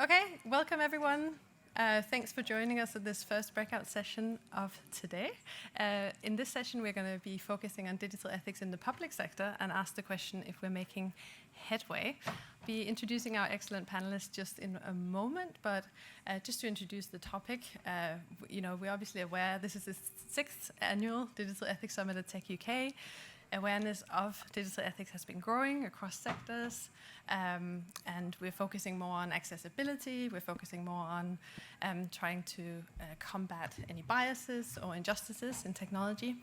Okay, welcome everyone. Thanks for joining us at this first breakout session of today. In this session, we're going to be focusing on digital ethics in the public sector and ask the question if we're making headway. Be introducing our excellent panelists just in a moment, but just to introduce the topic, we're obviously aware this is the 6th annual Digital Ethics Summit at Tech UK. Awareness of digital ethics has been growing across sectors, and we're focusing more on accessibility, we're focusing more on trying to combat any biases or injustices in technology.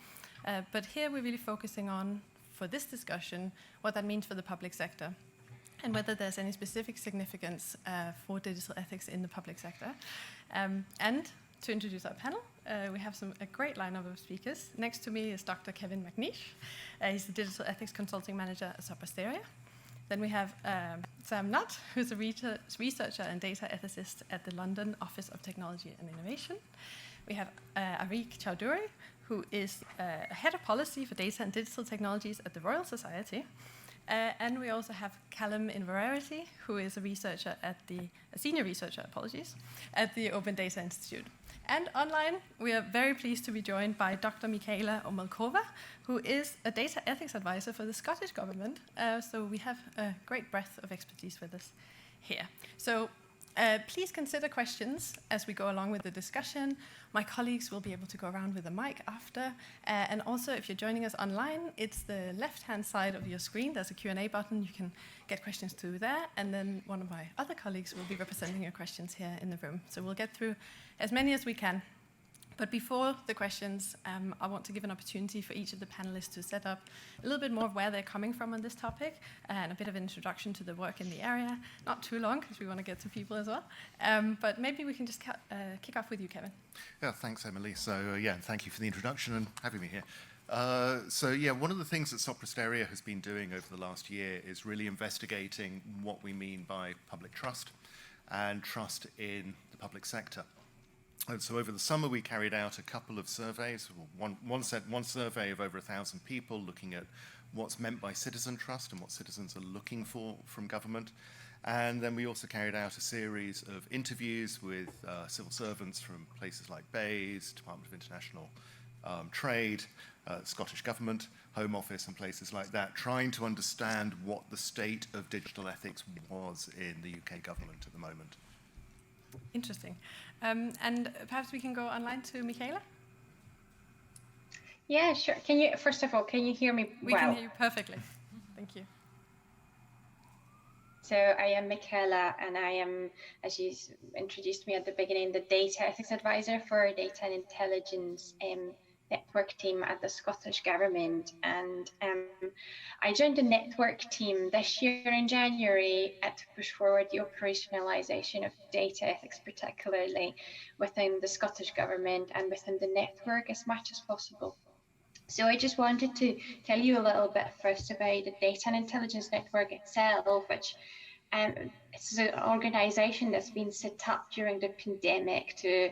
But here we're really focusing on, for this discussion, what that means for the public sector and whether there's any specific significance for digital ethics in the public sector. And to introduce our panel, we have a great lineup of speakers. Next to me is Dr. Kevin McNeish. He's the Digital Ethics Consulting Manager at Sopra Steria. Then we have Sam Nutt, who's a researcher and data ethicist at the London Office of Technology and Innovation. We have Arik Chowdhury, who is Head of Policy for Data and Digital Technologies at the Royal Society. And we also have Callum Inverarity, who is a senior researcher, at the Open Data Institute. And online, we are very pleased to be joined by Dr. Michaela Omelkova, who is a data ethics advisor for the Scottish Government. So we have a great breadth of expertise with us here. So please consider questions as we go along with the discussion. My colleagues will be able to go around with a mic after. And also, if you're joining us online, it's the left-hand side of your screen. There's a Q&A button. You can get questions through there. And then one of my other colleagues will be representing your questions here in the room. So we'll get through as many as we can. But before the questions, I want to give an opportunity for each of the panelists to set up a little bit more of where they're coming from on this topic and a bit of an introduction to the work in the area. Not too long, because we want to get to people as well. But maybe we can just kick off with you, Kevin. Yeah, thanks, Emily. So, thank you for the introduction and having me here. One of the things that Sopra Steria has been doing over the last year is really investigating what we mean by public trust and trust in the public sector. And so over the summer, we carried out a couple of surveys, one survey of over 1,000 people looking at what's meant by citizen trust and what citizens are looking for from government. And then we also carried out a series of interviews with civil servants from places like BEIS, Department of International Trade, Scottish Government, Home Office and places like that, trying to understand what the state of digital ethics was in the UK government at the moment. Interesting. And perhaps we can go online to Michaela? Yeah, sure. First of all, can you hear me well? We can hear you perfectly. Thank you. So I am Michaela, and I am, as you introduced me at the beginning, the Data Ethics Advisor for Data and Intelligence Network team at the Scottish Government. And I joined the network team this year in January to push forward the operationalisation of data ethics, particularly within the Scottish Government and within the network as much as possible. So I just wanted to tell you a little bit first about the Data and Intelligence Network itself, which it's an organisation that's been set up during the pandemic to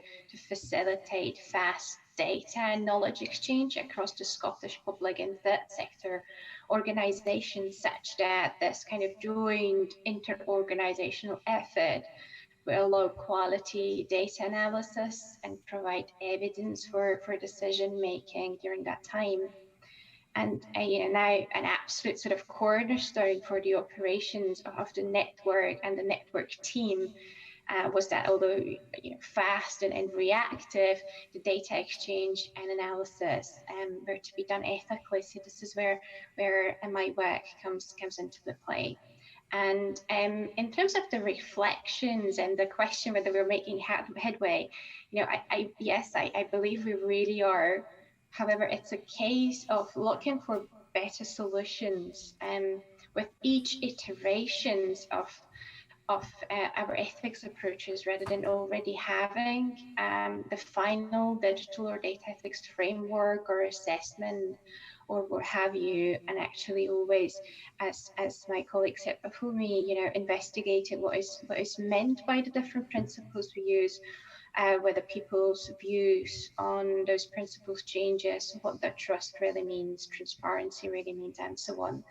facilitate fast data and knowledge exchange across the Scottish public and third sector organisations, such that this kind of joint inter-organisational effort will allow quality data analysis and provide evidence for decision making during that time. And now an absolute sort of cornerstone for the operations of the network and the network team was that although fast and reactive, the data exchange and analysis were to be done ethically. So this is where my work comes into the play. And in terms of the reflections and the question whether we're making headway, I believe we really are. However, it's a case of looking for better solutions with each iterations of our ethics approaches, rather than already having the final digital or data ethics framework or assessment or what have you, and actually always, as my colleague said before me, investigating what is meant by the different principles we use, whether people's views on those principles changes, what that trust really means, transparency really means, and so on.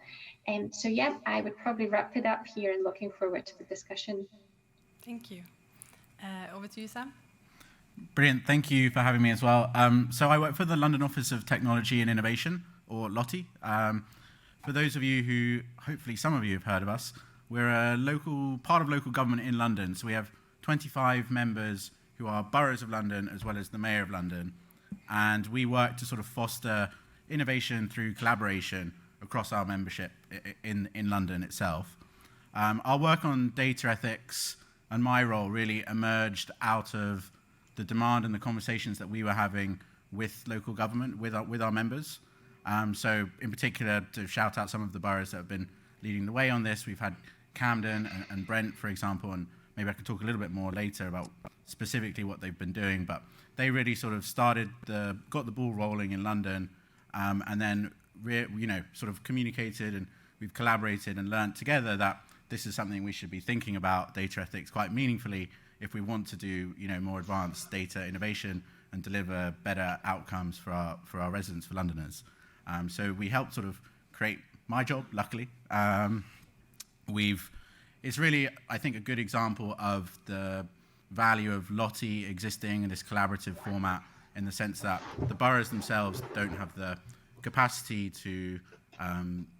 So I would probably wrap it up here and looking forward to the discussion. Thank you. Over to you, Sam. Brilliant. Thank you for having me as well. So I work for the London Office of Technology and Innovation, or LOTI. For those of you who, hopefully some of you have heard of us, we're a part of local government in London. So we have 25 members who are boroughs of London as well as the Mayor of London. And we work to sort of foster innovation through collaboration across our membership in London itself. Our work on data ethics and my role really emerged out of the demand and the conversations that we were having with local government, with our members. So in particular, to shout out some of the boroughs that have been leading the way on this, we've had Camden and Brent, for example, and maybe I can talk a little bit more later about specifically what they've been doing, but they really sort of got the ball rolling in London, and then sort of communicated, and we've collaborated and learned together that this is something we should be thinking about data ethics quite meaningfully if we want to do more advanced data innovation and deliver better outcomes for our residents, for Londoners. So we helped sort of create my job, luckily. It's really, I think, a good example of the value of LOTI existing in this collaborative format, in the sense that the boroughs themselves don't have the capacity to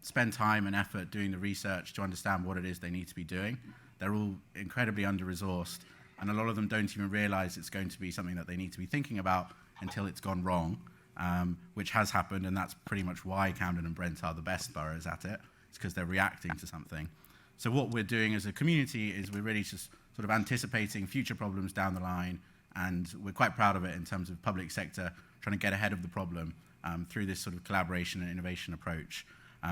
spend time and effort doing the research to understand what it is they need to be doing. They're all incredibly under-resourced, and a lot of them don't even realize it's going to be something that they need to be thinking about until it's gone wrong, which has happened, and that's pretty much why Camden and Brent are the best boroughs at it. It's because they're reacting to something. So what we're doing as a community is we're really just sort of anticipating future problems down the line, and we're quite proud of it in terms of public sector trying to get ahead of the problem through this sort of collaboration and innovation approach.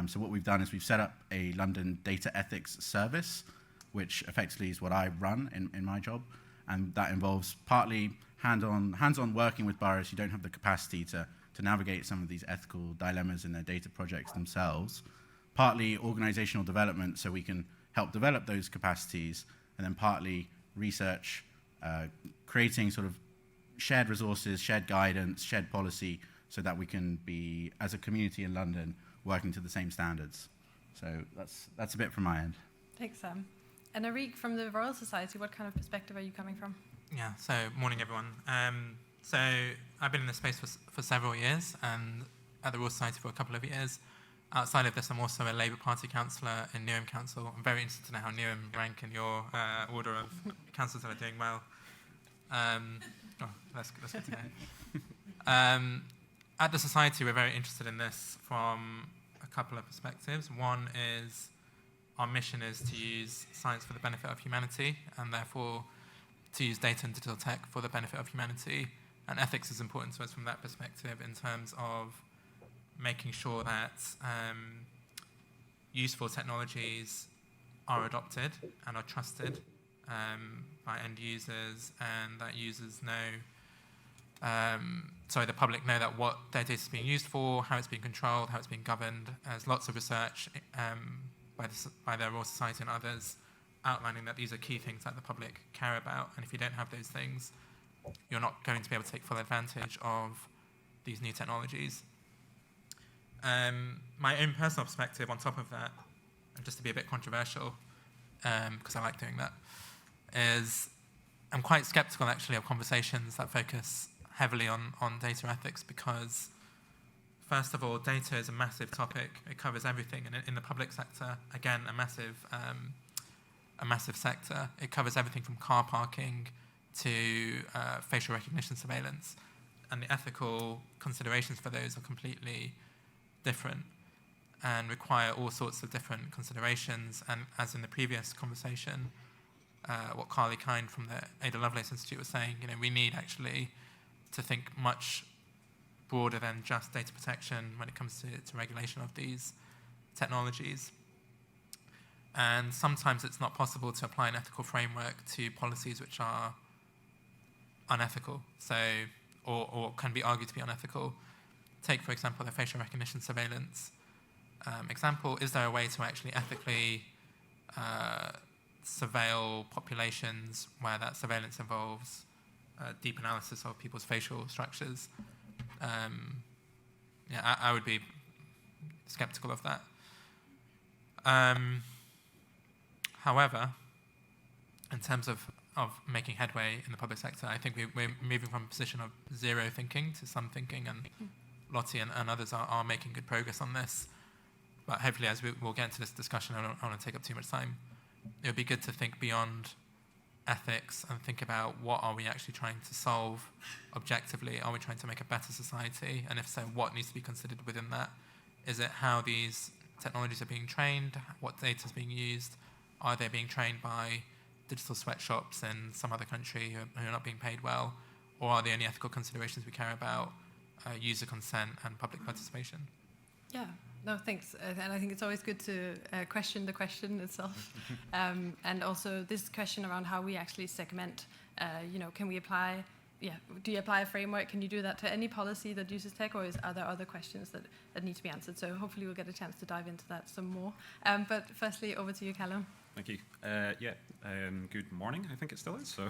So what we've done is we've set up a London data ethics service, which effectively is what I run in my job, and that involves partly hands-on working with boroughs who don't have the capacity to navigate some of these ethical dilemmas in their data projects themselves, partly organizational development so we can help develop those capacities, and then partly research, creating sort of shared resources, shared guidance, shared policy, so that we can be, as a community in London, working to the same standards. So that's a bit from my end. Thanks, Sam. And Arik, from the Royal Society, what kind of perspective are you coming from? Yeah, so morning everyone. So I've been in this space for several years, and at the Royal Society for a couple of years. Outside of this, I'm also a Labour Party councillor in Newham Council. I'm very interested to know how Newham rank in your order of councils that are doing well. That's good to know. At the Society, we're very interested in this from a couple of perspectives. One is our mission is to use science for the benefit of humanity, and therefore to use data and digital tech for the benefit of humanity. And ethics is important to us from that perspective in terms of making sure that useful technologies are adopted and are trusted by end users, and that users know, the public know that what their data is being used for, how it's being controlled, how it's being governed. There's lots of research by the Royal Society and others outlining that these are key things that the public care about, and if you don't have those things, you're not going to be able to take full advantage of these new technologies. My own personal perspective on top of that, and just to be a bit controversial, because I like doing that, is I'm quite skeptical actually of conversations that focus heavily on data ethics, because first of all, data is a massive topic. It covers everything, and in the public sector, again, a massive sector. It covers everything from car parking to facial recognition surveillance, and the ethical considerations for those are completely different and require all sorts of different considerations. And as in the previous conversation, what Carly Kind from the Ada Lovelace Institute was saying, we need actually to think much broader than just data protection when it comes to regulation of these technologies. And sometimes it's not possible to apply an ethical framework to policies which are unethical, or can be argued to be unethical. Take, for example, the facial recognition surveillance example. Is there a way to actually ethically surveil populations where that surveillance involves deep analysis of people's facial structures? I would be skeptical of that. However, in terms of of making headway in the public sector. I think we're moving from a position of zero thinking to some thinking, and Lottie and others are making good progress on this. But hopefully, as we'll get into this discussion, I don't want to take up too much time. It would be good to think beyond ethics and think about what are we actually trying to solve objectively. Are we trying to make a better society? And if so, what needs to be considered within that? Is it how these technologies are being trained? What data is being used? Are they being trained by digital sweatshops in some other country who are not being paid well? Or are there any ethical considerations we care about, user consent and public participation? Yeah. No, thanks. And I think it's always good to question the question itself. And also this question around how we actually segment, can we apply, do you apply a framework? Can you do that to any policy that uses tech, or are there other questions that need to be answered? So hopefully we'll get a chance to dive into that some more. But firstly, over to you, Callum. Thank you. Good morning, I think it still is. So,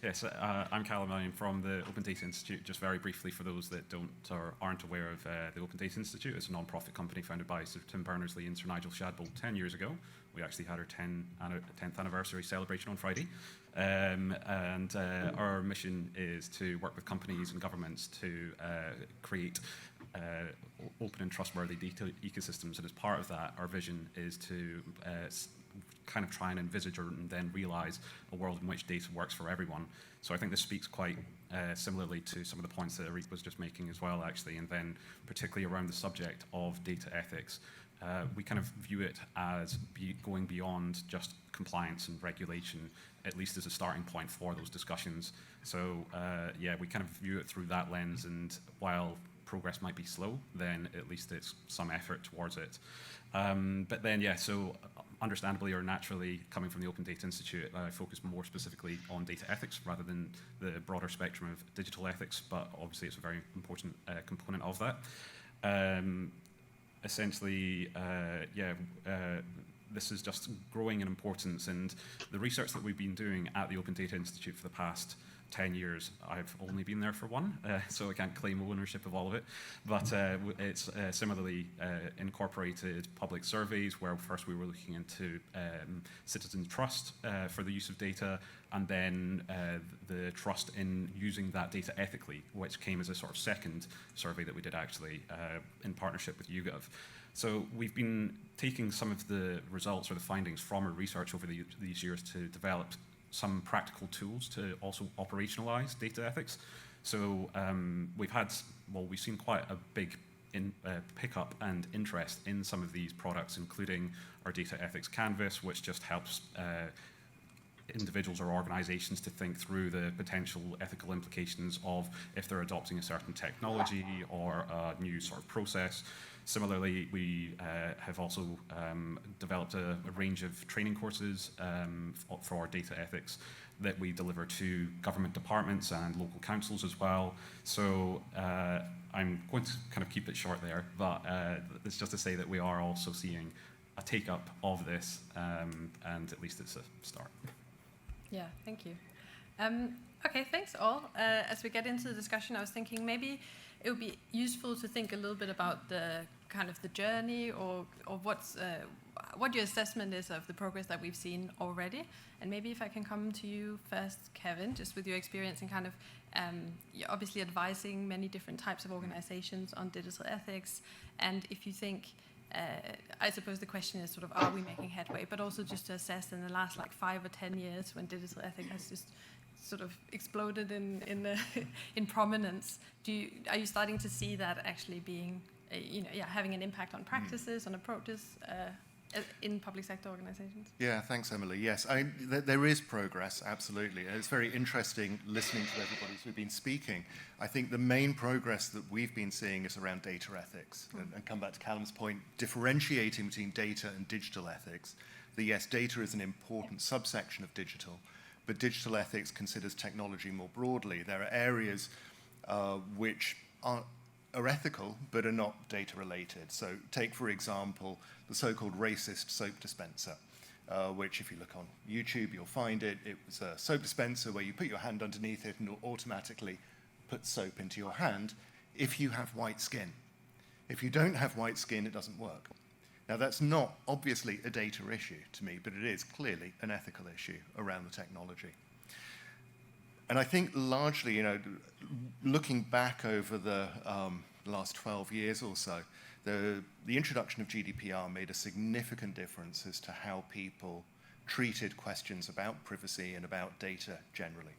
yes, I'm Callum. I'm from the Open Data Institute. Just very briefly, for those that don't or aren't aware of the Open Data Institute, it's a non-profit company founded by Sir Tim Berners-Lee and Sir Nigel Shadwell 10 years ago. We actually had our 10th anniversary celebration on Friday. Our mission is to work with companies and governments to create open and trustworthy data ecosystems. And as part of that, our vision is to kind of try and envisage and then realize a world in which data works for everyone. So I think this speaks quite similarly to some of the points that Arik was just making as well, actually, and then particularly around the subject of data ethics. We kind of view it as going beyond just compliance and regulation, at least as a starting point for those discussions. So we kind of view it through that lens, and while progress might be slow, then at least it's some effort towards it. But then, so understandably or naturally, coming from the Open Data Institute, I focus more specifically on data ethics rather than the broader spectrum of digital ethics, but obviously it's a very important component of that. Essentially, this is just growing in importance, and the research that we've been doing at the Open Data Institute for the past 10 years, I've only been there for one, so I can't claim ownership of all of it, but it's similarly incorporated public surveys where first we were looking into citizen trust for the use of data, and then the trust in using that data ethically, which came as a sort of second survey that we did actually in partnership with YouGov. So we've been taking some of the results or the findings from our research over these years to develop some practical tools to also operationalize data ethics. So we've seen quite a big pickup and interest in some of these products, including our data ethics canvas, which just helps individuals or organizations to think through the potential ethical implications of if they're adopting a certain technology or a new sort of process. Similarly, we have also developed a range of training courses for data ethics that we deliver to government departments and local councils as well. So I'm going to kind of keep it short there, but it's just to say that we are also seeing a take-up of this, and at least it's a start. Yeah, thank you. Okay, thanks all. As we get into the discussion, I was thinking maybe it would be useful to think a little bit about the kind of the journey or what your assessment is of the progress that we've seen already. And maybe if I can come to you first, Kevin, just with your experience in kind of you're obviously advising many different types of organizations on digital ethics. And if you think, I suppose the question is sort of, are we making headway? But also just to assess in the last like 5 or 10 years when digital ethics has just sort of exploded in prominence. Are you starting to see that actually being, having an impact on practices, on approaches in public sector organizations? Yeah, thanks, Emily. Yes, there is progress, absolutely. And it's very interesting listening to everybody who's been speaking. I think the main progress that we've been seeing is around data ethics. And come back to Callum's point, differentiating between data and digital ethics. That yes, data is an important subsection of digital, but digital ethics considers technology more broadly. There are areas which are ethical but are not data related. So take, for example, the so-called racist soap dispenser, which if you look on YouTube, you'll find it. It was a soap dispenser where you put your hand underneath it and it'll automatically put soap into your hand if you have white skin. If you don't have white skin, it doesn't work. Now, that's not obviously a data issue to me, but it is clearly an ethical issue around the technology. And I think largely, you know, looking back over the last 12 years or so, the introduction of GDPR made a significant difference as to how people treated questions about privacy and about data generally.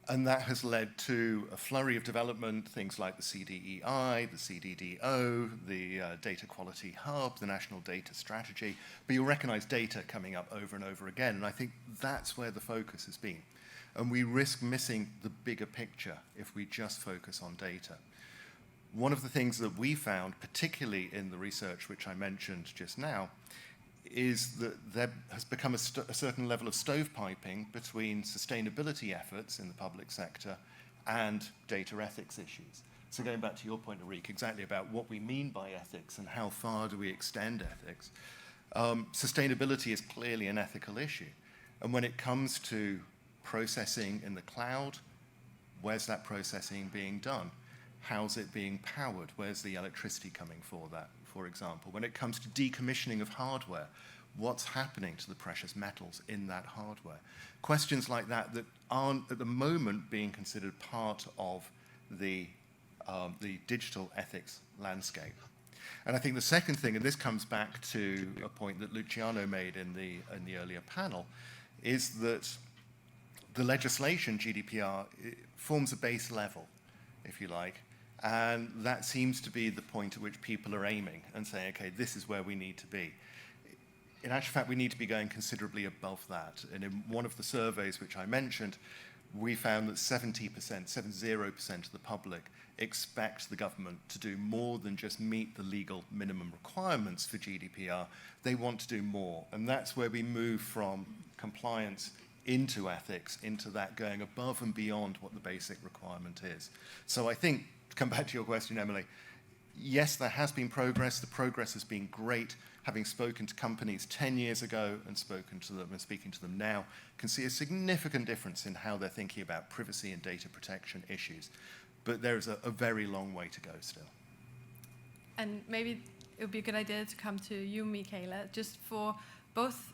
And that has led to a flurry of development, things like the CDEI, the CDDO, the Data Quality Hub, the National Data Strategy. But you'll recognize data coming up over and over again. And I think that's where the focus has been. And we risk missing the bigger picture if we just focus on data. One of the things that we found, particularly in the research which I mentioned just now, is that there has become a certain level of stovepiping between sustainability efforts in the public sector and data ethics issues. So going back to your point, Arik, exactly about what we mean by ethics and how far do we extend ethics, sustainability is clearly an ethical issue. And when it comes to processing in the cloud, where's that processing being done? How's it being powered? Where's the electricity coming for that, for example? When it comes to decommissioning of hardware, what's happening to the precious metals in that hardware? Questions like that that aren't at the moment being considered part of the digital ethics landscape. And I think the second thing, and this comes back to a point that Luciano made in the earlier panel, is that the legislation, GDPR, forms a base level, if you like, and that seems to be the point at which people are aiming and saying, okay, this is where we need to be. In actual fact, we need to be going considerably above that. And in one of the surveys which I mentioned, we found that 70% of the public expect the government to do more than just meet the legal minimum requirements for GDPR. They want to do more. And that's where we move from compliance into ethics, into that going above and beyond what the basic requirement is. So I think, to come back to your question, Emily, yes, there has been progress. The progress has been great. Having spoken to companies 10 years ago and spoken to them and speaking to them now, can see a significant difference in how they're thinking about privacy and data protection issues. But there's a very long way to go still. And maybe it would be a good idea to come to you, Michaela, just for both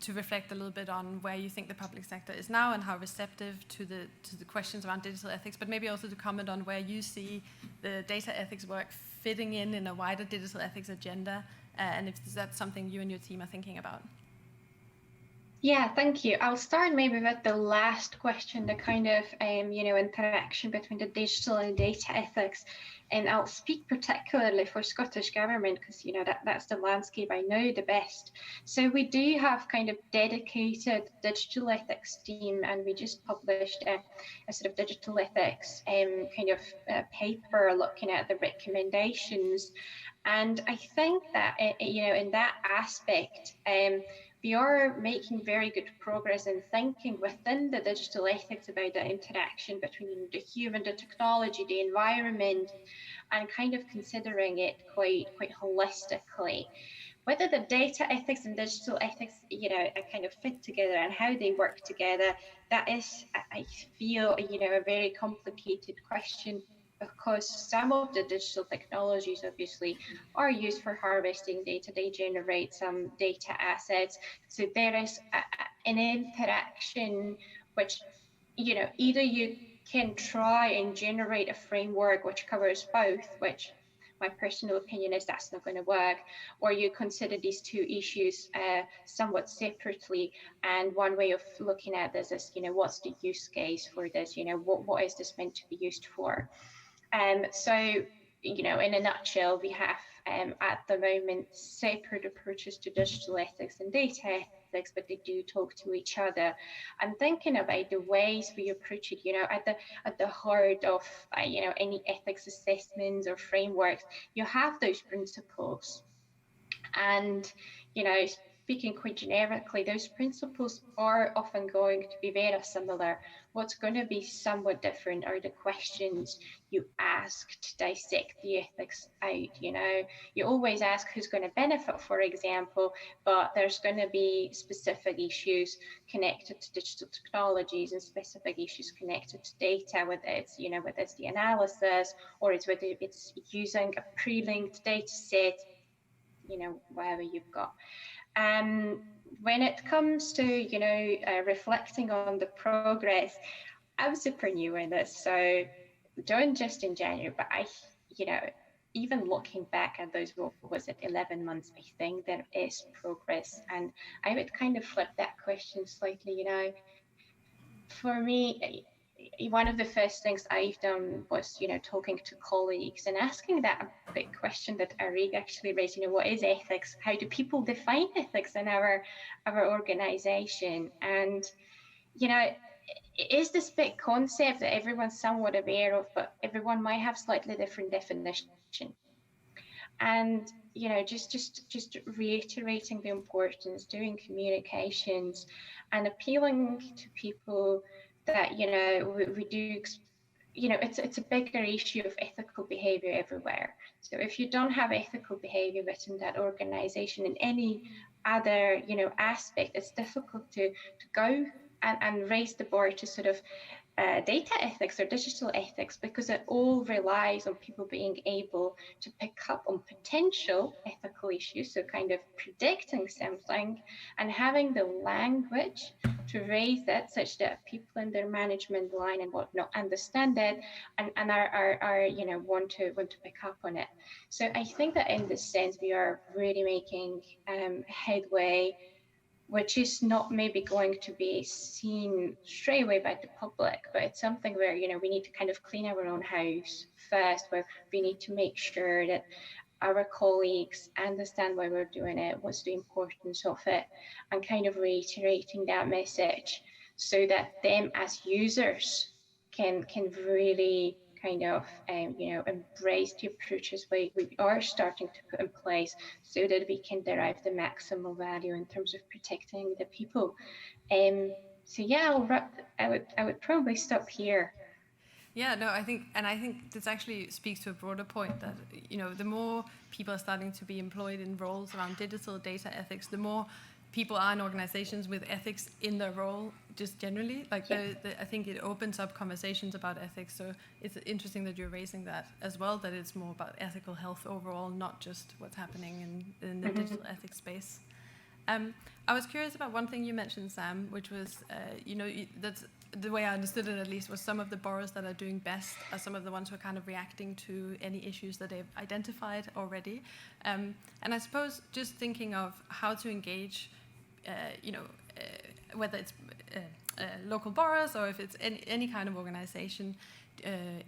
to reflect a little bit on where you think the public sector is now and how receptive to the questions around digital ethics, but maybe also to comment on where you see the data ethics work fitting in a wider digital ethics agenda, and if that's something you and your team are thinking about. Yeah, thank you. I'll start maybe with the last question, the kind of interaction between the digital and data ethics. And I'll speak particularly for Scottish Government because that's the landscape I know the best. So we do have kind of dedicated digital ethics team, and we just published a sort of digital ethics paper looking at the recommendations. And I think that in that aspect, we are making very good progress in thinking within the digital ethics about the interaction between the human, the technology, the environment, and kind of considering it quite holistically. Whether the data ethics and digital ethics, kind of fit together and how they work together, that is, I feel, a very complicated question, because some of the digital technologies obviously are used for harvesting data. They generate some data assets. So there is an interaction which, either you can try and generate a framework which covers both, which my personal opinion is that's not going to work, or you consider these two issues somewhat separately. And one way of looking at this is, what's the use case for this? What is this meant to be used for? So, in a nutshell, we have at the moment separate approaches to digital ethics and data ethics, but they do talk to each other. And thinking about the ways we approach it, at the heart of any ethics assessments or frameworks, you have those principles. And speaking quite generically, those principles are often going to be very similar. What's going to be somewhat different are the questions you ask to dissect the ethics out. You always ask who's going to benefit, for example, but there's going to be specific issues connected to digital technologies and specific issues connected to data, whether it's the analysis or it's whether it's using a pre-linked data set, whatever you've got. When it comes to, reflecting on the progress, I'm super new in this, so joined just in January, but even looking back at those, what was it, 11 months, I think there is progress. And I would kind of flip that question slightly, for me, one of the first things I've done was, talking to colleagues and asking that big question that Arig actually raised, what is ethics? How do people define ethics in our organization? And, it is this big concept that everyone's somewhat aware of, but everyone might have slightly different definition. And just reiterating the importance, doing communications, and appealing to people that we do. It's a bigger issue of ethical behavior everywhere. So if you don't have ethical behavior within that organization in any other aspect, it's difficult to go and raise the bar to sort of data ethics or digital ethics, because it all relies on people being able to pick up on potential ethical issues, so kind of predicting something and having the language to raise that such that people in their management line and whatnot understand it and are want to pick up on it. So I think that in this sense we are really making headway, which is not maybe going to be seen straight away by the public, but it's something where, we need to kind of clean our own house first, where we need to make sure that our colleagues understand why we're doing it, what's the importance of it, and kind of reiterating that message so that them as users can really kind of embrace the approaches we are starting to put in place, so that we can derive the maximal value in terms of protecting the people. So yeah, I would probably stop here. Yeah, no, I think this actually speaks to a broader point that, the more people are starting to be employed in roles around digital data ethics, the more people are in organizations with ethics in their role, just generally. Like, I think it opens up conversations about ethics. So it's interesting that you're raising that as well, that it's more about ethical health overall, not just what's happening in the digital ethics space. I was curious about one thing you mentioned, Sam, which was, that's the way I understood it, at least, was some of the borrowers that are doing best are some of the ones who are kind of reacting to any issues that they've identified already. And I suppose just thinking of how to engage, whether it's local borrowers or if it's any kind of organization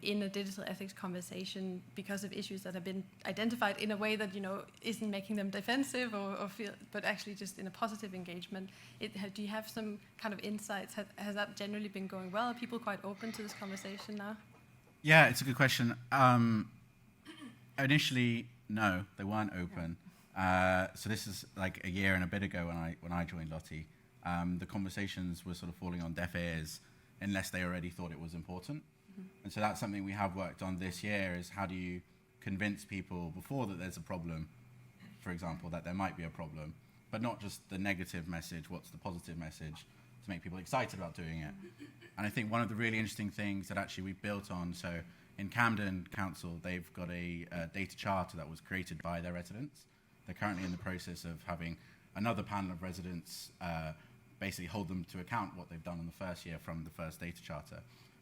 in a digital ethics conversation because of issues that have been identified in a way that isn't making them defensive or feel, but actually just in a positive engagement. Do you have some kind of insights? Has that generally been going well? Are people quite open to this conversation now? Yeah, it's a good question. Initially, no, they weren't open. So this is like a year and a bit ago when I joined Lottie. The conversations were sort of falling on deaf ears unless they already thought it was important. And so that's something we have worked on this year, is how do you convince people before that there's a problem, for example, that there might be a problem, but not just the negative message, what's the positive message to make people excited about doing it. And I think one of the really interesting things that actually we've built on, so in Camden Council, they've got a data charter that was created by their residents. They're currently in the process of having another panel of residents basically hold them to account what they've done in the first year from the first data charter.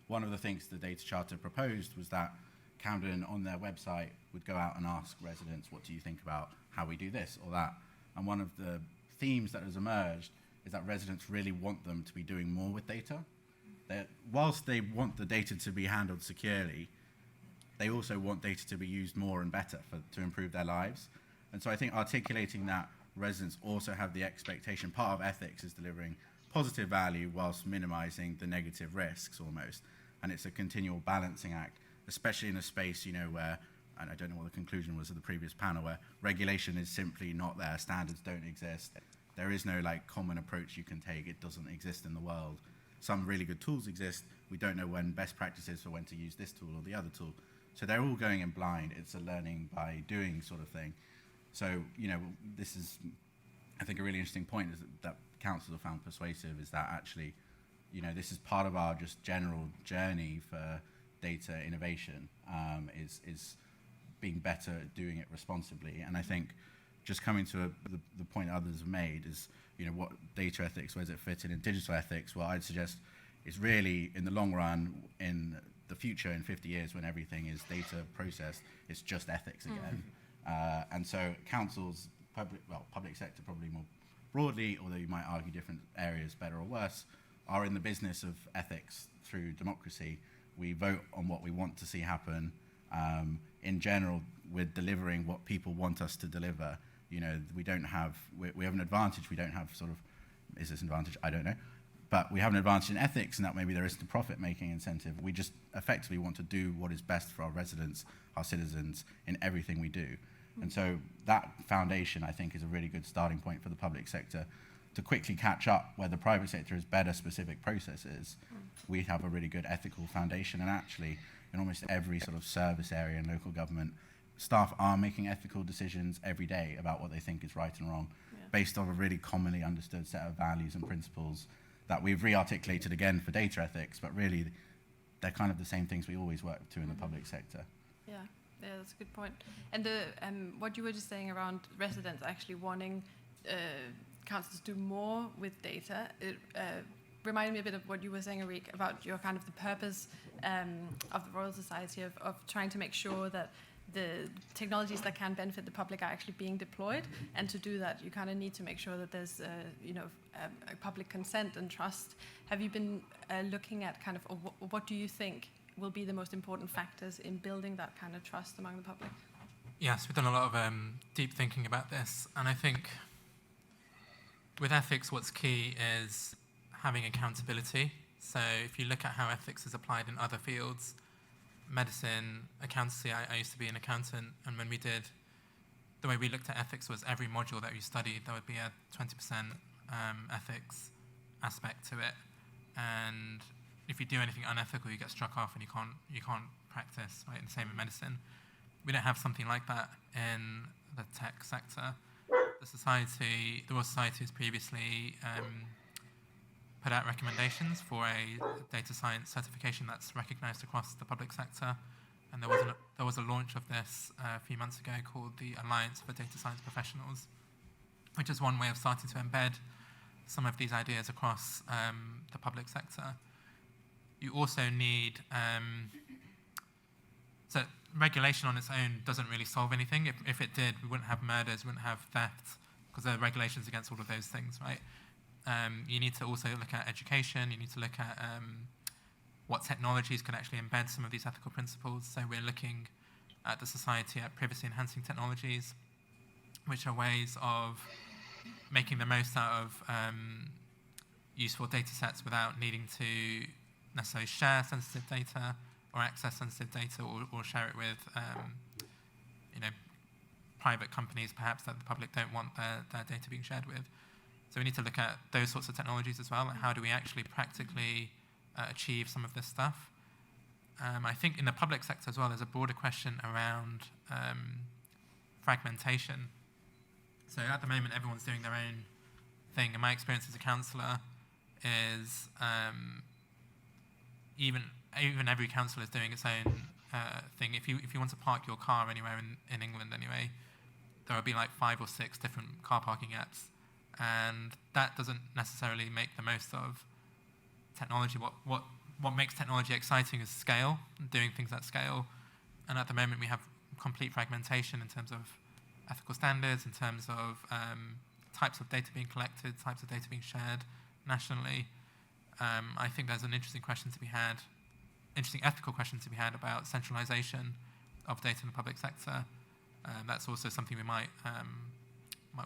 One of the things the data charter proposed was that Camden on their website would go out and ask residents, what do you think about how we do this or that? And one of the themes that has emerged is that residents really want them to be doing more with data. Whilst they want the data to be handled securely, they also want data to be used more and better to improve their lives. And so I think articulating that residents also have the expectation, part of ethics is delivering positive value whilst minimizing the negative risks almost. And it's a continual balancing act, especially in a space, where, and I don't know what the conclusion was of the previous panel, where regulation is simply not there, standards don't exist. There is no common approach you can take. It doesn't exist in the world. Some really good tools exist. We don't know when best practices for when to use this tool or the other tool. So they're all going in blind. It's a learning by doing sort of thing. So, this is, I think, a really interesting point is that councils have found persuasive, is that actually, this is part of our just general journey for data innovation, is being better at doing it responsibly. And I think just coming to the point others have made is, what data ethics, where does it fit in digital ethics? Well, I'd suggest it's really, in the long run, in the future, in 50 years, when everything is data processed, it's just ethics again. And so councils, public sector probably more broadly, although you might argue different areas, better or worse, are in the business of ethics through democracy. We vote on what we want to see happen. In general, we're delivering what people want us to deliver. We have an advantage. We don't have is this an advantage? I don't know. But we have an advantage in ethics, and that maybe there isn't a profit-making incentive. We just effectively want to do what is best for our residents, our citizens, in everything we do. And so that foundation, I think, is a really good starting point for the public sector to quickly catch up where the private sector has better specific processes. We have a really good ethical foundation, and actually, in almost every sort of service area in local government, staff are making ethical decisions every day about what they think is right and wrong, based on a really commonly understood set of values and principles that we've re-articulated again for data ethics, but really they're kind of the same things we always work to in the public sector. Yeah, that's a good point. And what you were just saying around residents actually wanting councils to do more with data, it reminded me a bit of what you were saying, Arik, about your kind of the purpose of the Royal Society of trying to make sure that the technologies that can benefit the public are actually being deployed, and to do that you kind of need to make sure that there's a public consent and trust. Have you been looking at kind of what do you think will be the most important factors in building that kind of trust among the public? Yes, we've done a lot of deep thinking about this, and I think with ethics what's key is having accountability. So if you look at how ethics is applied in other fields, medicine, accountancy, I used to be an accountant, and when the way we looked at ethics was every module that you studied, there would be a 20% ethics aspect to it. And if you do anything unethical, you get struck off and you can't practice, right? And the same in medicine. We don't have something like that in the tech sector. The Royal Society has previously put out recommendations for a data science certification that's recognised across the public sector, and there was a launch of this a few months ago called the Alliance for Data Science Professionals, which is one way of starting to embed some of these ideas across the public sector. You also need so regulation on its own doesn't really solve anything. If it did, we wouldn't have murders, we wouldn't have theft, because there are regulations against all of those things, right? You need to also look at education. You need to look at what technologies can actually embed some of these ethical principles. So we're looking at the society at privacy-enhancing technologies, which are ways of making the most out of useful data sets without needing to necessarily share sensitive data or access sensitive data or share it with private companies perhaps that the public don't want their data being shared with. So we need to look at those sorts of technologies as well, and how do we actually practically achieve some of this stuff. I think in the public sector as well, there's a broader question around fragmentation. So at the moment, everyone's doing their own thing, and my experience as a councillor is even every council is doing its own thing. If you want to park your car anywhere in England anyway, there will be like 5 or 6 different car parking apps. And that doesn't necessarily make the most of technology. What makes technology exciting is scale, doing things at scale. And at the moment, we have complete fragmentation in terms of ethical standards, in terms of types of data being collected, types of data being shared nationally. I think there's an interesting ethical question to be had about centralization of data in the public sector. That's also something we might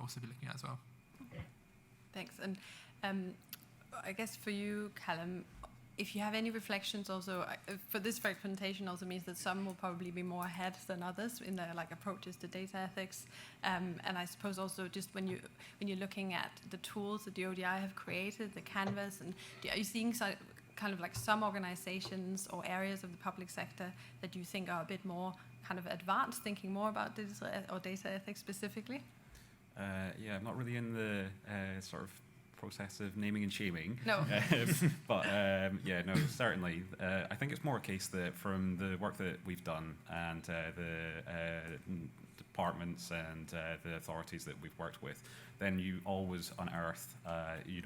also be looking at as well. Thanks. And I guess for you, Callum, if you have any reflections also, for this fragmentation also means that some will probably be more ahead than others in their approaches to data ethics. And I suppose also just when you're looking at the tools that the ODI have created, the canvas, and are you seeing some organizations or areas of the public sector that you think are a bit more kind of advanced, thinking more about digital or data ethics specifically? I'm not really in the sort of process of naming and shaming. No. Certainly. I think it's more a case that from the work that we've done and the departments and the authorities that we've worked with, then you always unearth,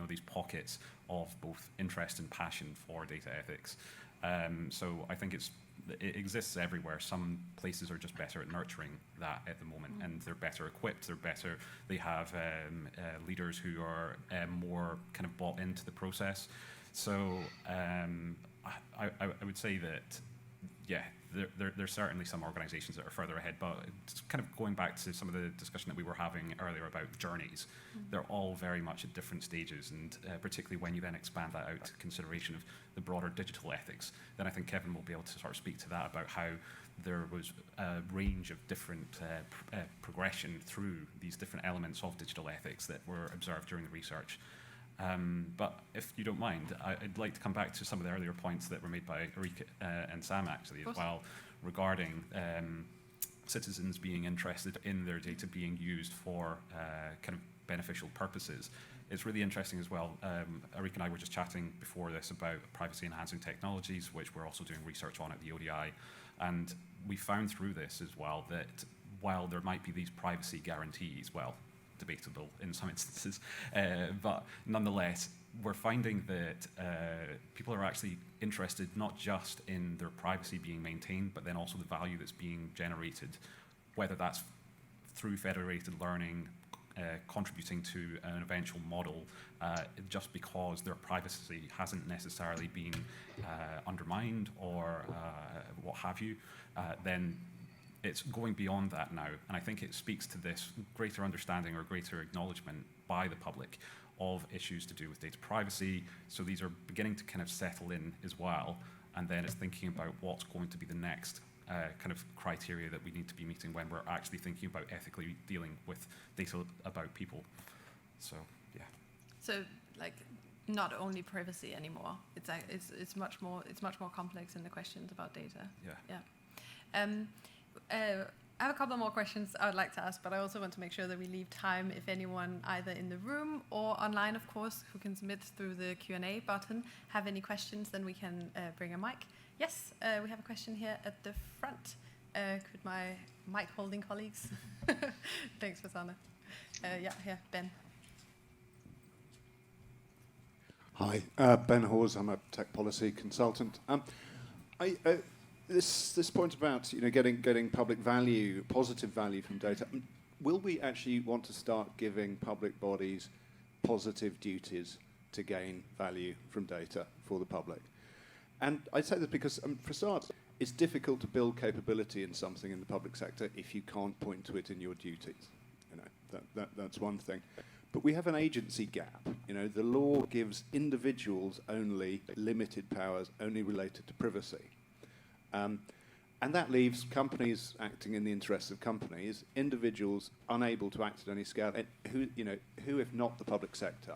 these pockets of both interest and passion for data ethics. So I think it exists everywhere. Some places are just better at nurturing that at the moment, and they're better equipped. They have leaders who are more kind of bought into the process. So I would say that, yeah, there's certainly some organizations that are further ahead, but it's kind of going back to some of the discussion that we were having earlier about journeys. They're all very much at different stages, and particularly when you then expand that out to consideration of the broader digital ethics, then I think Kevin will be able to sort of speak to that, about how there was a range of different progression through these different elements of digital ethics that were observed during the research. But if you don't mind, I'd like to come back to some of the earlier points that were made by Arika and Sam actually as well, regarding citizens being interested in their data being used for kind of beneficial purposes. It's really interesting as well. Arika and I were just chatting before this about privacy enhancing technologies, which we're also doing research on at the ODI. And we found through this as well that while there might be these privacy guarantees, well, debatable in some instances, but nonetheless, we're finding that people are actually interested not just in their privacy being maintained, but then also the value that's being generated, whether that's through federated learning, contributing to an eventual model, just because their privacy hasn't necessarily been undermined or what have you, then it's going beyond that now, and I think it speaks to this greater understanding or greater acknowledgement by the public of issues to do with data privacy. So these are beginning to kind of settle in as well, and then it's thinking about what's going to be the next kind of criteria that we need to be meeting when we're actually thinking about ethically dealing with data about people. So, yeah. So, like, not only privacy anymore. It's much more complex in the questions about data. Yeah. I have a couple more questions I would like to ask, but I also want to make sure that we leave time if anyone either in the room or online, of course, who can submit through the Q&A button, have any questions, then we can bring a mic. Yes, we have a question here at the front. Could my mic holding colleagues? Thanks, Vasana. Here, Ben. Hi, Ben Hawes. I'm a tech policy consultant. This point about getting public value, positive value from data. Will we actually want to start giving public bodies positive duties to gain value from data for the public? And I say this because, for starters, it's difficult to build capability in something in the public sector if you can't point to it in your duties. That's one thing. But we have an agency gap. The law gives individuals only limited powers, only related to privacy. And that leaves companies acting in the interests of companies, individuals unable to act at any scale. Who, if not the public sector,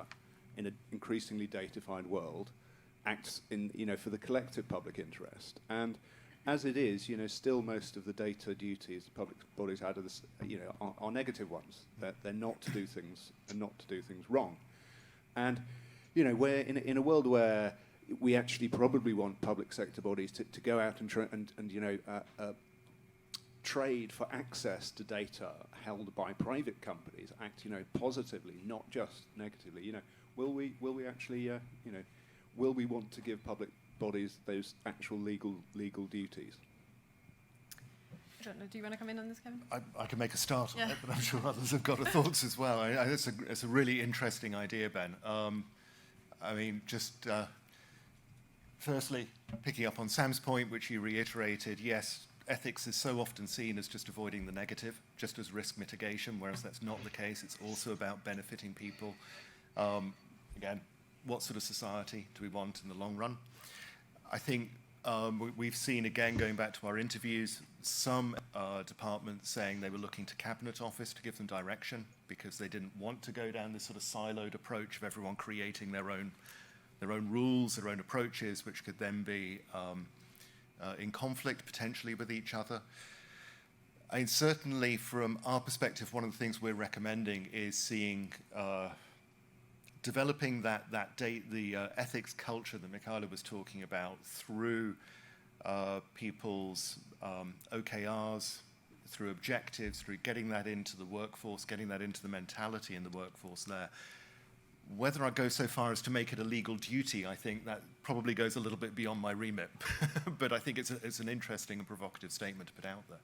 in an increasingly datafied world, acts for the collective public interest? And as it is, still most of the data duties the public bodies have are negative ones. They're not to do things and not to do things wrong. And we're in a world where we actually probably want public sector bodies to go out and trade for access to data held by private companies, act positively, not just negatively. Will we actually will we want to give public bodies those actual legal duties? I don't know. Do you want to come in on this, Kevin? I can make a start on it, but I'm sure others have got thoughts as well. It's a really interesting idea, Ben. Firstly, picking up on Sam's point, which he reiterated, yes, ethics is so often seen as just avoiding the negative, just as risk mitigation, whereas that's not the case. It's also about benefiting people. Again, what sort of society do we want in the long run? I think we've seen, again, going back to our interviews, some departments saying they were looking to Cabinet Office to give them direction because they didn't want to go down this sort of siloed approach of everyone creating their own rules, their own approaches, which could then be in conflict potentially with each other. And certainly from our perspective, one of the things we're recommending is seeing developing the ethics culture that Michaela was talking about through people's OKRs, through objectives, through getting that into the workforce, getting that into the mentality in the workforce there. Whether I go so far as to make it a legal duty, I think that probably goes a little bit beyond my remit. But I think it's an interesting and provocative statement to put out there.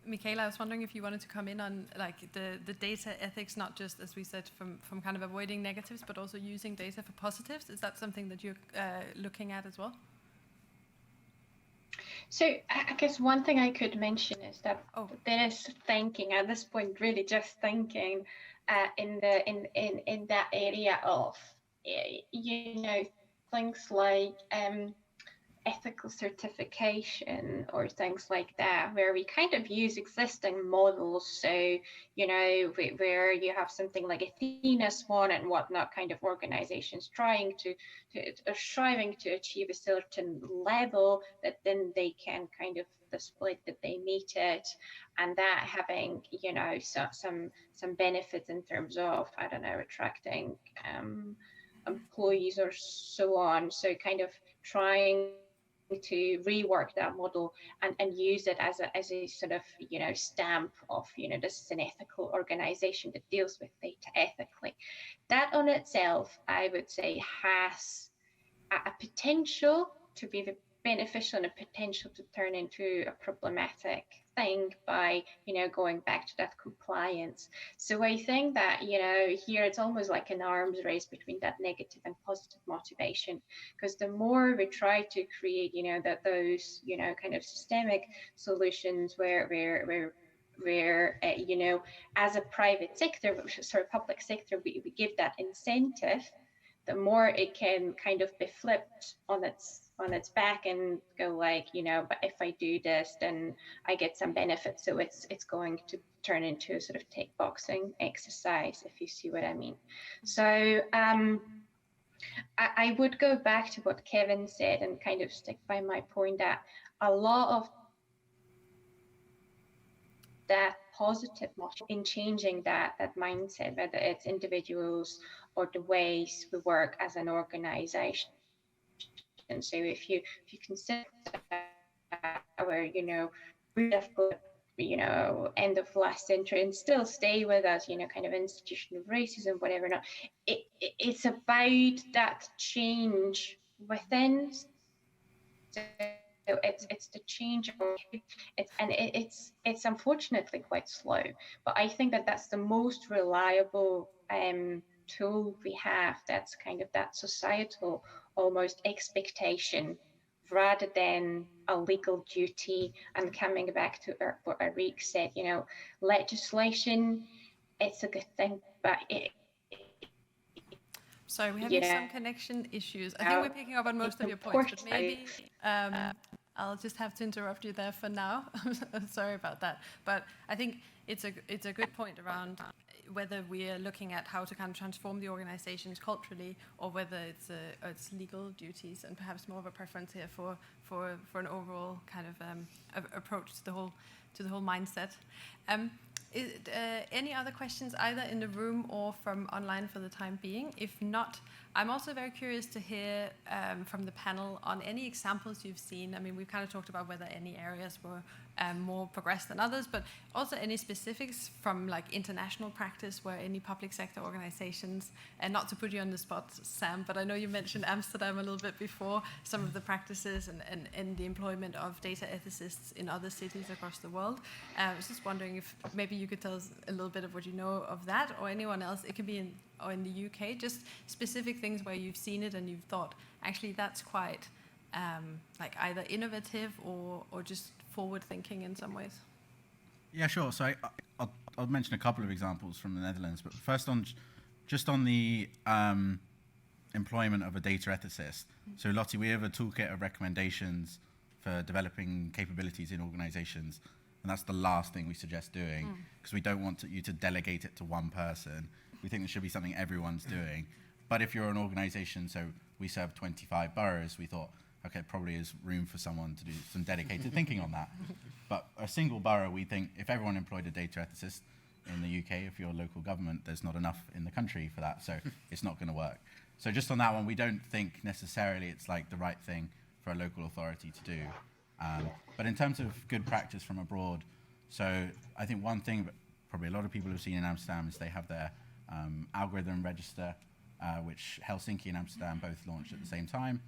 Michaela, I was wondering if you wanted to come in on like the data ethics, not just, as we said, from kind of avoiding negatives, but also using data for positives. Is that something that you're looking at as well? So I guess one thing I could mention is that there is thinking at this point, really just thinking in that area of things like ethical certification or things like that, where we kind of use existing models. So, where you have something like Athena, Swan, and whatnot, kind of organizations striving to achieve a certain level that then they can kind of display that they meet it, and that having some benefits in terms of, I don't know, attracting employees or so on. So kind of trying to rework that model and use it as a sort of stamp of this is an ethical organization that deals with data ethically. That on itself, I would say, has a potential to be beneficial and a potential to turn into a problematic thing by going back to that compliance. So I think that here it's almost like an arms race between that negative and positive motivation, because the more we try to create that those kind of systemic solutions where as a private sector, public sector, we give that incentive, the more it can kind of be flipped on its back and go like, but if I do this, then I get some benefits. So it's going to turn into a sort of tick boxing exercise, if you see what I mean. So I would go back to what Kevin said and kind of stick by my point that a lot of that positive in changing that mindset, whether it's individuals or the ways we work as an organization. And so if you consider our end of last century and still stay with us, kind of institution of racism, whatever, not it's about that change within. So it's the change, it's unfortunately quite slow, but I think that's the most reliable tool we have. That's kind of that societal almost expectation rather than a legal duty. And coming back to what Eric said, legislation, it's a good thing, but sorry, we're having some connection issues. I think we're picking up on most of your points, but maybe I'll just have to interrupt you there for now. Sorry about that. But I think it's a good point around whether we are looking at how to kind of transform the organizations culturally, or whether it's legal duties, and perhaps more of a preference here for an overall kind of approach to the whole mindset. Any other questions either in the room or from online for the time being? If not, I'm also very curious to hear from the panel on any examples you've seen. I mean, we've kind of talked about whether any areas were more progressed than others, but also any specifics from like international practice where any public sector organizations, and not to put you on the spot, Sam, but I know you mentioned Amsterdam a little bit before, some of the practices and the employment of data ethicists in other cities across the world. I was just wondering if maybe you could tell us a little bit of what you know of that, or anyone else. It could be in the UK, just specific things where you've seen it and you've thought, actually that's quite like either innovative or just forward thinking in some ways. Yeah, sure. So I'll mention a couple of examples from the Netherlands, but first on the employment of a data ethicist. So Lottie, we have a toolkit of recommendations for developing capabilities in organizations, and that's the last thing we suggest doing, because we don't want you to delegate it to one person. We think there should be something everyone's doing. But if you're an organization, so we serve 25 boroughs, we thought, okay, probably is room for someone to do some dedicated thinking on that. But a single borough, we think if everyone employed a data ethicist in the UK, if you're a local government, there's not enough in the country for that, so it's not going to work. So just on that one, we don't think necessarily it's like the right thing for a local authority to do. But in terms of good practice from abroad, So I think one thing that probably a lot of people have seen in Amsterdam is they have their algorithm register, which Helsinki and Amsterdam both launched at the same time.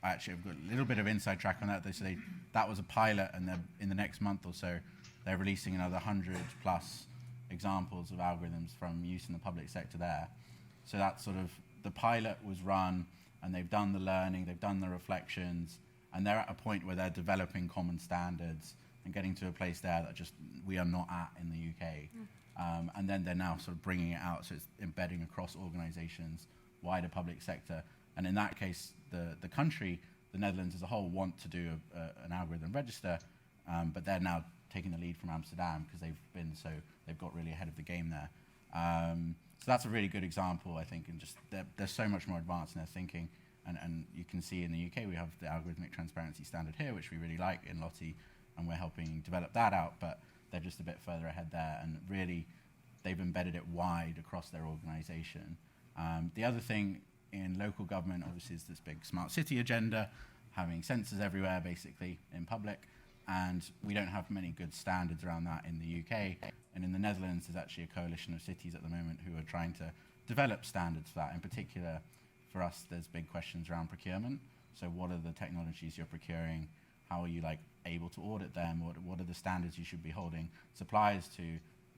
Actually, I've got a little bit of inside track on that. They say that was a pilot, and in the next month or so, they're releasing another 100 plus examples of algorithms from use in the public sector there. So that's sort of, the pilot was run, and they've done the learning, they've done the reflections, and they're at a point where they're developing common standards and getting to a place there that just we are not at in the UK. And then they're now sort of bringing it out, so it's embedding across organizations, wider public sector. And in that case, the country, the Netherlands as a whole, want to do an algorithm register, but they're now taking the lead from Amsterdam because they've got really ahead of the game there. So that's a really good example, I think, and just they're so much more advanced in their thinking. And you can see in the UK we have the algorithmic transparency standard here, which we really like in Lottie, and we're helping develop that out, but they're just a bit further ahead there, and really they've embedded it wide across their organization. The other thing in local government, obviously, is this big smart city agenda, having sensors everywhere, basically, in public, and we don't have many good standards around that in the UK. And in the Netherlands, there's actually a coalition of cities at the moment who are trying to develop standards for that. In particular, for us, there's big questions around procurement. So what are the technologies you're procuring? How are you able to audit them? What are the standards you should be holding suppliers to?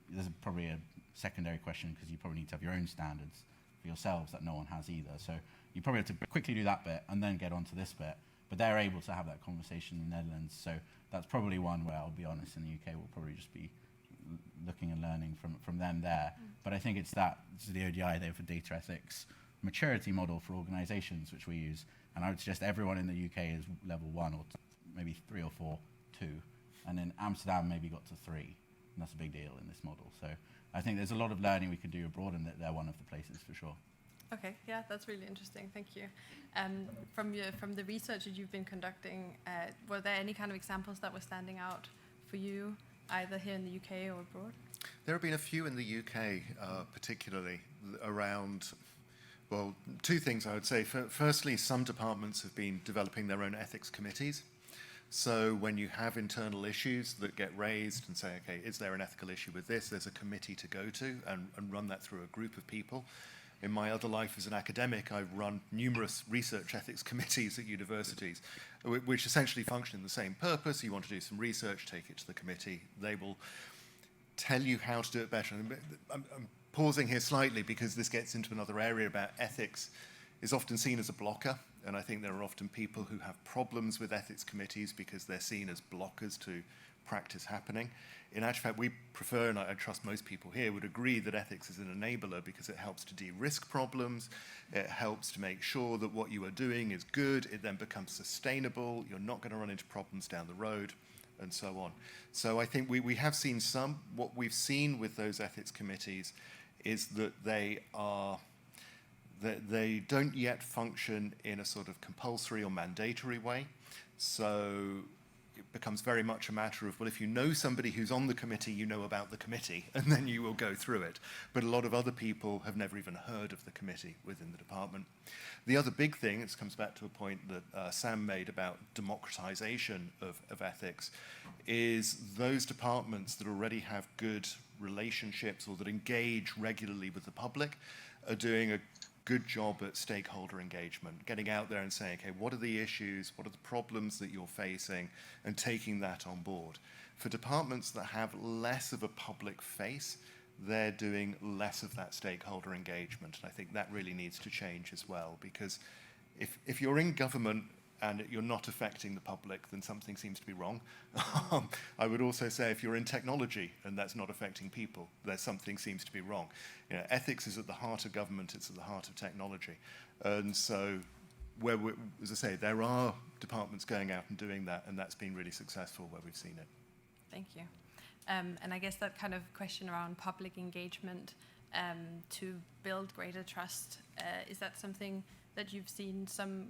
There's probably a secondary question, because you probably need to have your own standards for yourselves that no one has either. So you probably have to quickly do that bit and then get onto this bit. But they're able to have that conversation in the Netherlands. So that's probably one where, I'll be honest, in the UK we'll probably just be looking and learning from them there. But I think it's the ODI there for data ethics maturity model for organizations, which we use. And I would suggest everyone in the UK is level 1 or maybe 3 or 4, 2. And then Amsterdam maybe got to 3. And that's a big deal in this model. So I think there's a lot of learning we can do abroad, and they're one of the places for sure. Okay, yeah, that's really interesting. Thank you. From the research that you've been conducting, were there any kind of examples that were standing out for you, either here in the UK or abroad? There have been a few in the UK, particularly around, well, two things I would say. Firstly, some departments have been developing their own ethics committees. So when you have internal issues that get raised and say, okay, is there an ethical issue with this? There's a committee to go to and run that through a group of people. In my other life as an academic, I've run numerous research ethics committees at universities, which essentially function in the same purpose. You want to do some research, take it to the committee. They will tell you how to do it better. I'm pausing here slightly because this gets into another area about ethics is often seen as a blocker. And I think there are often people who have problems with ethics committees because they're seen as blockers to practice happening. In actual fact, we prefer, and I trust most people here would agree, that ethics is an enabler because it helps to de-risk problems. It helps to make sure that what you are doing is good. It then becomes sustainable. You're not going to run into problems down the road, and so on. So I think we have seen some. What we've seen with those ethics committees is that they don't yet function in a sort of compulsory or mandatory way. So it becomes very much a matter of, well, if you know somebody who's on the committee, you know about the committee, and then you will go through it. But a lot of other people have never even heard of the committee within the department. The other big thing, this comes back to a point that Sam made about democratization of ethics, is those departments that already have good relationships or that engage regularly with the public are doing a good job at stakeholder engagement, getting out there and saying, okay, what are the issues, what are the problems that you're facing, and taking that on board. For departments that have less of a public face, they're doing less of that stakeholder engagement. And I think that really needs to change as well, because if you're in government and you're not affecting the public, then something seems to be wrong. I would also say if you're in technology and that's not affecting people, there's something seems to be wrong. You know, ethics is at the heart of government, it's at the heart of technology. And so, as I say, there are departments going out and doing that, and that's been really successful where we've seen it. Thank you. And I guess that kind of question around public engagement to build greater trust, is that something that you've seen some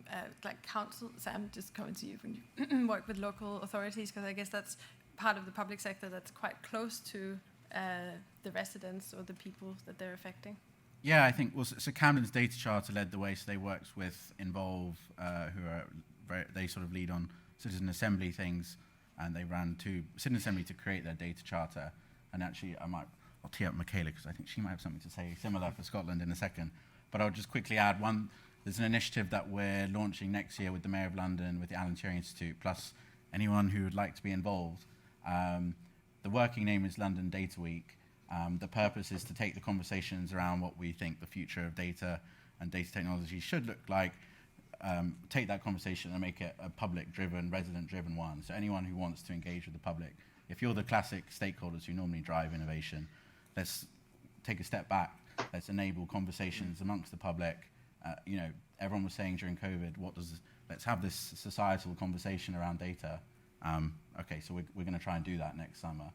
council, Sam, just coming to you when you work with local authorities, because I guess that's part of the public sector that's quite close to the residents or the people that they're affecting. Yeah, I think, so Camden's data charter led the way, so they worked with Involve, who are they sort of lead on citizen assembly things, and they ran to Citizen Assembly to create their data charter. And actually, I'll tee up Michaela because I think she might have something to say similar for Scotland in a second. But I'll just quickly add one. There's an initiative that we're launching next year with the Mayor of London, with the Alan Turing Institute, plus anyone who would like to be involved. The working name is London Data Week. The purpose is to take the conversations around what we think the future of data and data technology should look like, take that conversation and make it a public-driven, resident-driven one. So anyone who wants to engage with the public, if you're the classic stakeholders who normally drive innovation, let's take a step back. Let's enable conversations amongst the public. Everyone was saying during COVID, let's have this societal conversation around data. Okay, so we're going to try and do that next summer.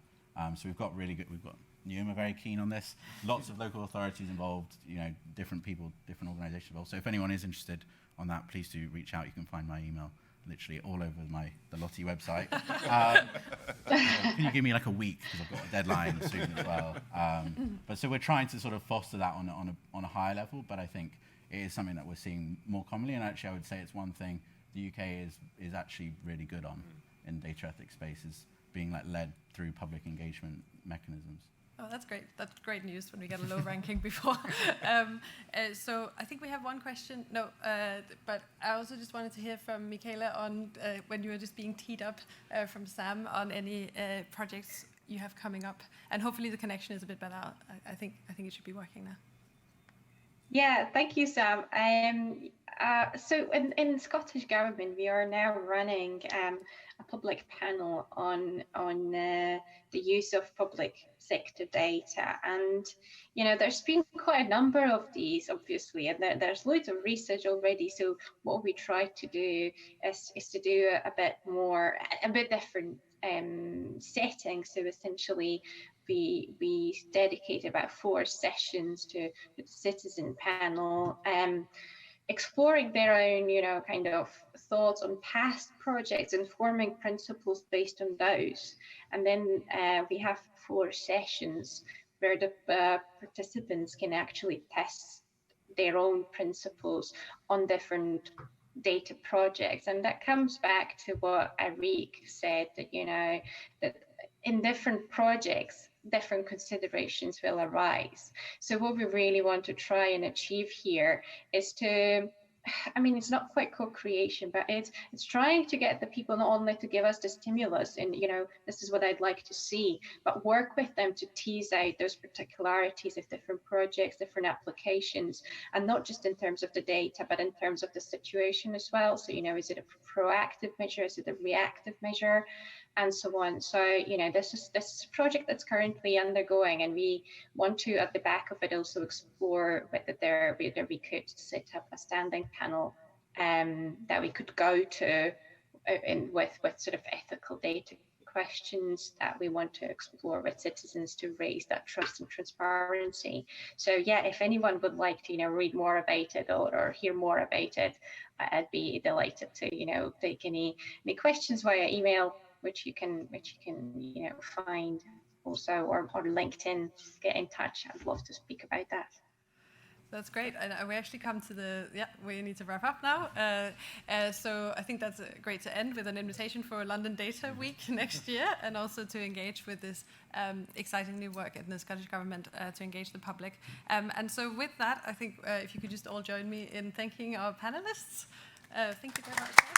So we've got NUMA very keen on this. Lots of local authorities involved, different people, different organizations involved. So if anyone is interested on that, please do reach out. You can find my email literally all over the Lottie website. Can you give me like a week, because I've got a deadline soon as well. But so we're trying to sort of foster that on a higher level, but I think it is something that we're seeing more commonly, and actually I would say it's one thing the UK is actually really good on in data ethics space, is being led through public engagement mechanisms. Oh, that's great. That's great news when we get a low ranking before. So I think we have one question. No, but I also just wanted to hear from Michaela on when you were just being teed up from Sam on any projects you have coming up, and hopefully the connection is a bit better. I think it should be working now. Yeah, thank you, Sam. So in Scottish Government, we are now running a public panel on the use of public sector data, and there's been quite a number of these, obviously, and there's loads of research already. So what we try to do is to do a bit different setting. So essentially, we dedicate about 4 sessions to the citizen panel, exploring their own, kind of thoughts on past projects and forming principles based on those. And then we have 4 sessions where the participants can actually test their own principles on different data projects. And that comes back to what Eric said, that in different projects, different considerations will arise. So what we really want to try and achieve here is to, it's not quite co-creation, but it's trying to get the people not only to give us the stimulus and, this is what I'd like to see, but work with them to tease out those particularities of different projects, different applications, and not just in terms of the data, but in terms of the situation as well. So, is it a proactive measure? Is it a reactive measure? And so on. So, this is a project that's currently undergoing, and we want to, at the back of it, also explore whether we could set up a standing panel that we could go to with sort of ethical data questions that we want to explore with citizens to raise that trust and transparency. So yeah, if anyone would like to, read more about it or hear more about it, I'd be delighted to, take any questions via email, which you can find also, or LinkedIn. Get in touch. I'd love to speak about that. That's great. And we actually come to we need to wrap up now. So I think that's great to end with an invitation for London Data Week next year, and also to engage with this exciting new work in the Scottish Government to engage the public. And so with that, I think if you could just all join me in thanking our panelists. Thank you very much.